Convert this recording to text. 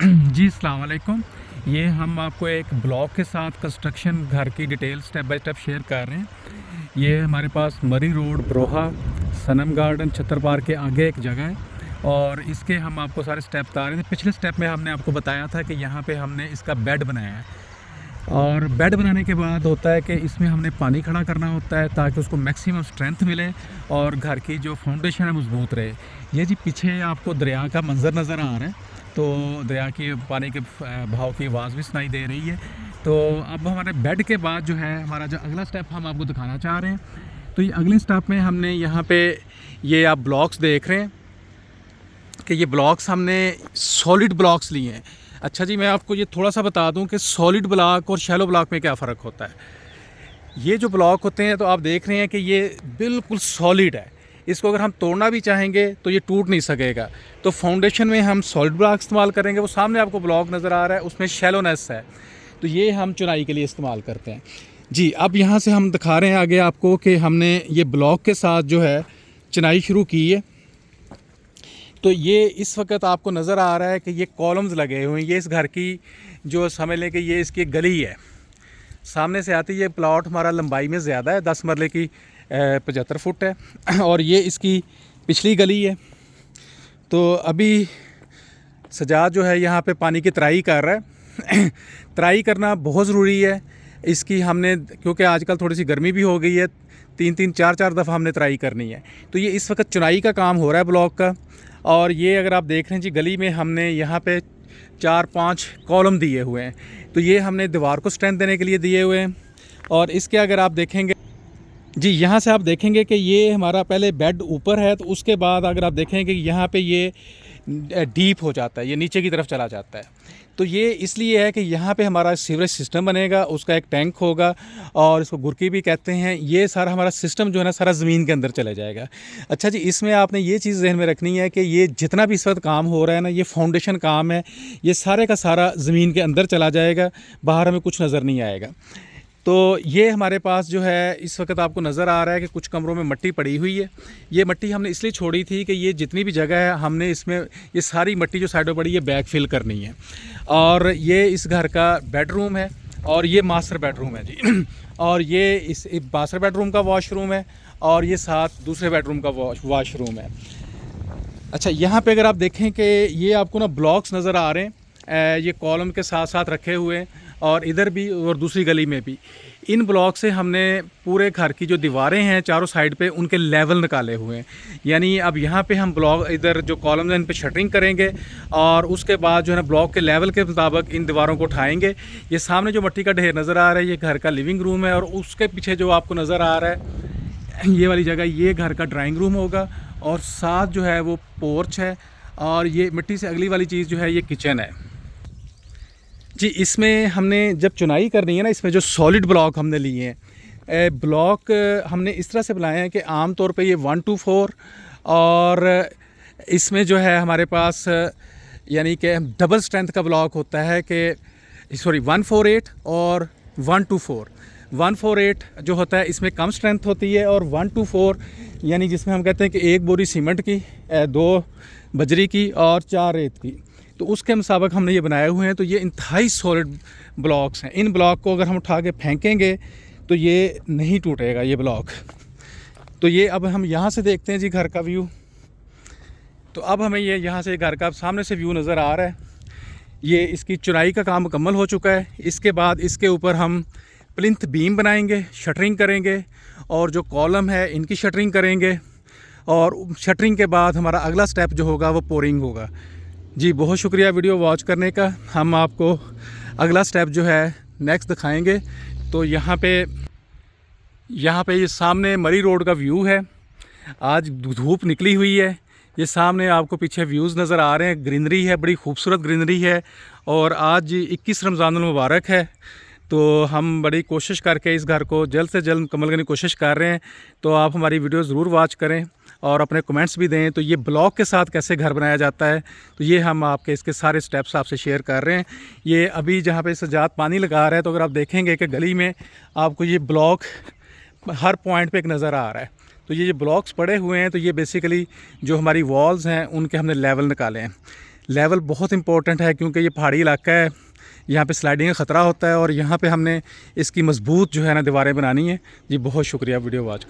जी अस्सलाम वालेकुम। ये हम आपको एक ब्लॉक के साथ कंस्ट्रक्शन घर की detail step by step share कर रहे हैं। ये हमारे पास मरी रोड ब्रोहा सनम गार्डन छतर पार्क के आगे एक जगह है और इसके हम आपको सारे स्टेप बता रहे थे। पिछले स्टेप में हमने आपको बताया था कि यहाँ पे हमने इसका बेड बनाया है और बेड बनाने के बाद होता है कि इसमें हमने पानी खड़ा करना होता है ताकि उसको मैक्सिमम स्ट्रेंथ मिले और घर की जो फाउंडेशन है मजबूत रहे। ये जी पीछे आपको दरिया का मंज़र नज़र आ रहा है, तो दरिया की पानी के बहाव की आवाज़ भी सुनाई दे रही है। तो अब हमारे बेड के बाद जो है हमारा जो अगला स्टेप हम आपको दिखाना चाह रहे हैं। तो ये अगले स्टेप में हमने यहाँ पे ये आप ब्लॉक्स देख रहे हैं कि ये ब्लॉक्स हमने सॉलिड ब्लॉक्स लिए हैं। अच्छा जी, मैं आपको ये थोड़ा सा बता दूं कि सॉलिड ब्लॉक और शैलो ब्लॉक में क्या फ़र्क होता है। ये जो ब्लॉक होते हैं तो आप देख रहे हैं कि ये बिल्कुल सॉलिड है, इसको अगर हम तोड़ना भी चाहेंगे तो ये टूट नहीं सकेगा। तो फाउंडेशन में हम सॉलिड ब्लॉक इस्तेमाल करेंगे। वो सामने आपको ब्लॉक नज़र आ रहा है, उसमें शैलोनेस है, तो ये हम चुनाई के लिए इस्तेमाल करते हैं। जी, अब यहाँ से हम दिखा रहे हैं आगे आपको कि हमने ये ब्लॉक के साथ जो है चुनाई शुरू की है। तो ये इस वक्त आपको नज़र आ रहा है कि ये कॉलम्स लगे हुए हैं। ये इस घर की जो समझ लें कि ये इसकी गली है, सामने से आती है। ये प्लॉट हमारा लंबाई में ज़्यादा है, 10 मरले की 75 फुट है और ये इसकी पिछली गली है। तो अभी सजाद जो है यहाँ पे पानी की तराई कर रहा है तराई करना बहुत ज़रूरी है इसकी। हमने क्योंकि आजकल थोड़ी सी गर्मी भी हो गई है, 3-3 4-4 दफ़ा हमने तराई करनी है। तो ये इस वक्त चुनाई का काम हो रहा है ब्लॉक का। और ये अगर आप देख रहे हैं जी, गली में हमने यहाँ पे 4-5 कॉलम दिए हुए हैं। तो ये हमने दीवार को स्ट्रेंथ देने के लिए दिए हुए हैं। और इसके अगर आप देखेंगे जी, यहाँ से आप देखेंगे कि ये हमारा पहले बेड ऊपर है, तो उसके बाद अगर आप देखेंगे कि यहाँ पे ये डीप हो जाता है, ये नीचे की तरफ चला जाता है। तो ये इसलिए है कि यहाँ पे हमारा सीवरेज सिस्टम बनेगा, उसका एक टैंक होगा और इसको गुरकी भी कहते हैं। ये सारा हमारा सिस्टम जो है ना, सारा ज़मीन के अंदर चले जाएगा। अच्छा जी, इसमें आपने ये चीज़ जहन में रखनी है कि ये जितना भी इस वक्त काम हो रहा है ना, ये फाउंडेशन काम है, ये सारे का सारा ज़मीन के अंदर चला जाएगा, बाहर हमें कुछ नज़र नहीं आएगा। तो ये हमारे पास जो है इस वक्त आपको नज़र आ रहा है कि कुछ कमरों में मिट्टी पड़ी हुई है। ये मिट्टी हमने इसलिए छोड़ी थी कि ये जितनी भी जगह है हमने इसमें ये सारी मिट्टी जो साइडों पड़ी है बैक फिल करनी है। और ये इस घर का बेडरूम है और ये मास्टर बेडरूम है जी और ये इस मास्टर बेडरूम का वॉशरूम है और ये साथ दूसरे बेडरूम का वॉशरूम है। अच्छा, यहाँ पे अगर आप देखें कि ये आपको ना ब्लॉक्स नज़र आ रहे हैं, ये कॉलम के साथ साथ रखे हुए हैं और इधर भी और दूसरी गली में भी। इन ब्लॉक से हमने पूरे घर की जो दीवारें हैं चारों साइड पे उनके लेवल निकाले हुए हैं। यानी अब यहाँ पे हम ब्लॉक इधर जो कॉलम है इन पे शटरिंग करेंगे और उसके बाद जो है ना ब्लॉक के लेवल के मुताबिक इन दीवारों को उठाएंगे। ये सामने जो मिट्टी का ढेर नज़र आ रहा है, ये घर का लिविंग रूम है और उसके पीछे जो आपको नज़र आ रहा है ये वाली जगह, ये घर का ड्राइंग रूम होगा और साथ जो है वो पोर्च है। और ये मिट्टी से अगली वाली चीज़ जो है ये किचन है जी। इसमें हमने जब चुनाई करनी है ना, इसमें जो सॉलिड ब्लॉक हमने लिए हैं, ब्लॉक हमने इस तरह से बनाए हैं कि आम तौर पे ये 1 to 4 और इसमें जो है हमारे पास यानी कि डबल स्ट्रेंथ का ब्लॉक होता है कि 148 और 1 to 4। 148 जो होता है इसमें कम स्ट्रेंथ होती है और 1 to 4 यानी जिसमें हम कहते हैं कि 1 बोरी सीमेंट की, 2 बजरी की और 4 रेत की। तो उसके मुताबिक हमने ये बनाए हुए हैं। तो ये इंतहाई सॉलिड ब्लॉक्स हैं। इन ब्लॉक को अगर हम उठा के फेंकेंगे तो ये नहीं टूटेगा ये ब्लॉक। तो ये अब हम यहाँ से देखते हैं जी घर का व्यू। तो अब हमें ये यहाँ से घर का सामने से व्यू नज़र आ रहा है। ये इसकी चुनाई का काम मुकम्मल हो चुका है। इसके बाद इसके ऊपर हम प्लिंथ बीम बनाएंगे, शटरिंग करेंगे और जो कॉलम है इनकी शटरिंग करेंगे और शटरिंग के बाद हमारा अगला स्टेप जो होगा वो पोरिंग होगा। जी, बहुत शुक्रिया वीडियो वॉच करने का। हम आपको अगला स्टेप जो है नेक्स्ट दिखाएंगे। तो यहाँ पे ये सामने मरी रोड का व्यू है। आज धूप निकली हुई है। ये सामने आपको पीछे व्यूज़ नज़र आ रहे हैं, ग्रीनरी है, बड़ी खूबसूरत ग्रीनरी है। और आज 21 रमज़ानुल मुबारक है। तो हम बड़ी कोशिश करके इस घर को जल्द से जल्द मुकम्मल करने की कोशिश कर रहे हैं। तो आप हमारी वीडियो ज़रूर वॉच करें और अपने कमेंट्स भी दें। तो ये ब्लॉक के साथ कैसे घर बनाया जाता है, तो ये हम आपके इसके सारे स्टेप्स आपसे शेयर कर रहे हैं। ये अभी जहाँ पे सजाद पानी लगा रहा है, तो अगर आप देखेंगे कि गली में आपको ये ब्लॉक हर पॉइंट पे एक नज़र आ रहा है। तो ये जो ब्लॉक्स पड़े हुए हैं, तो ये बेसिकली जो हमारी वॉल्स हैं उनके हमने लेवल निकाले हैं। लेवल बहुत इंपॉर्टेंट है क्योंकि ये पहाड़ी इलाका है, यहाँ पे स्लाइडिंग का ख़तरा होता है और यहाँ पे हमने इसकी मजबूत जो है ना दीवारें बनानी है। जी बहुत शुक्रिया वीडियो वॉच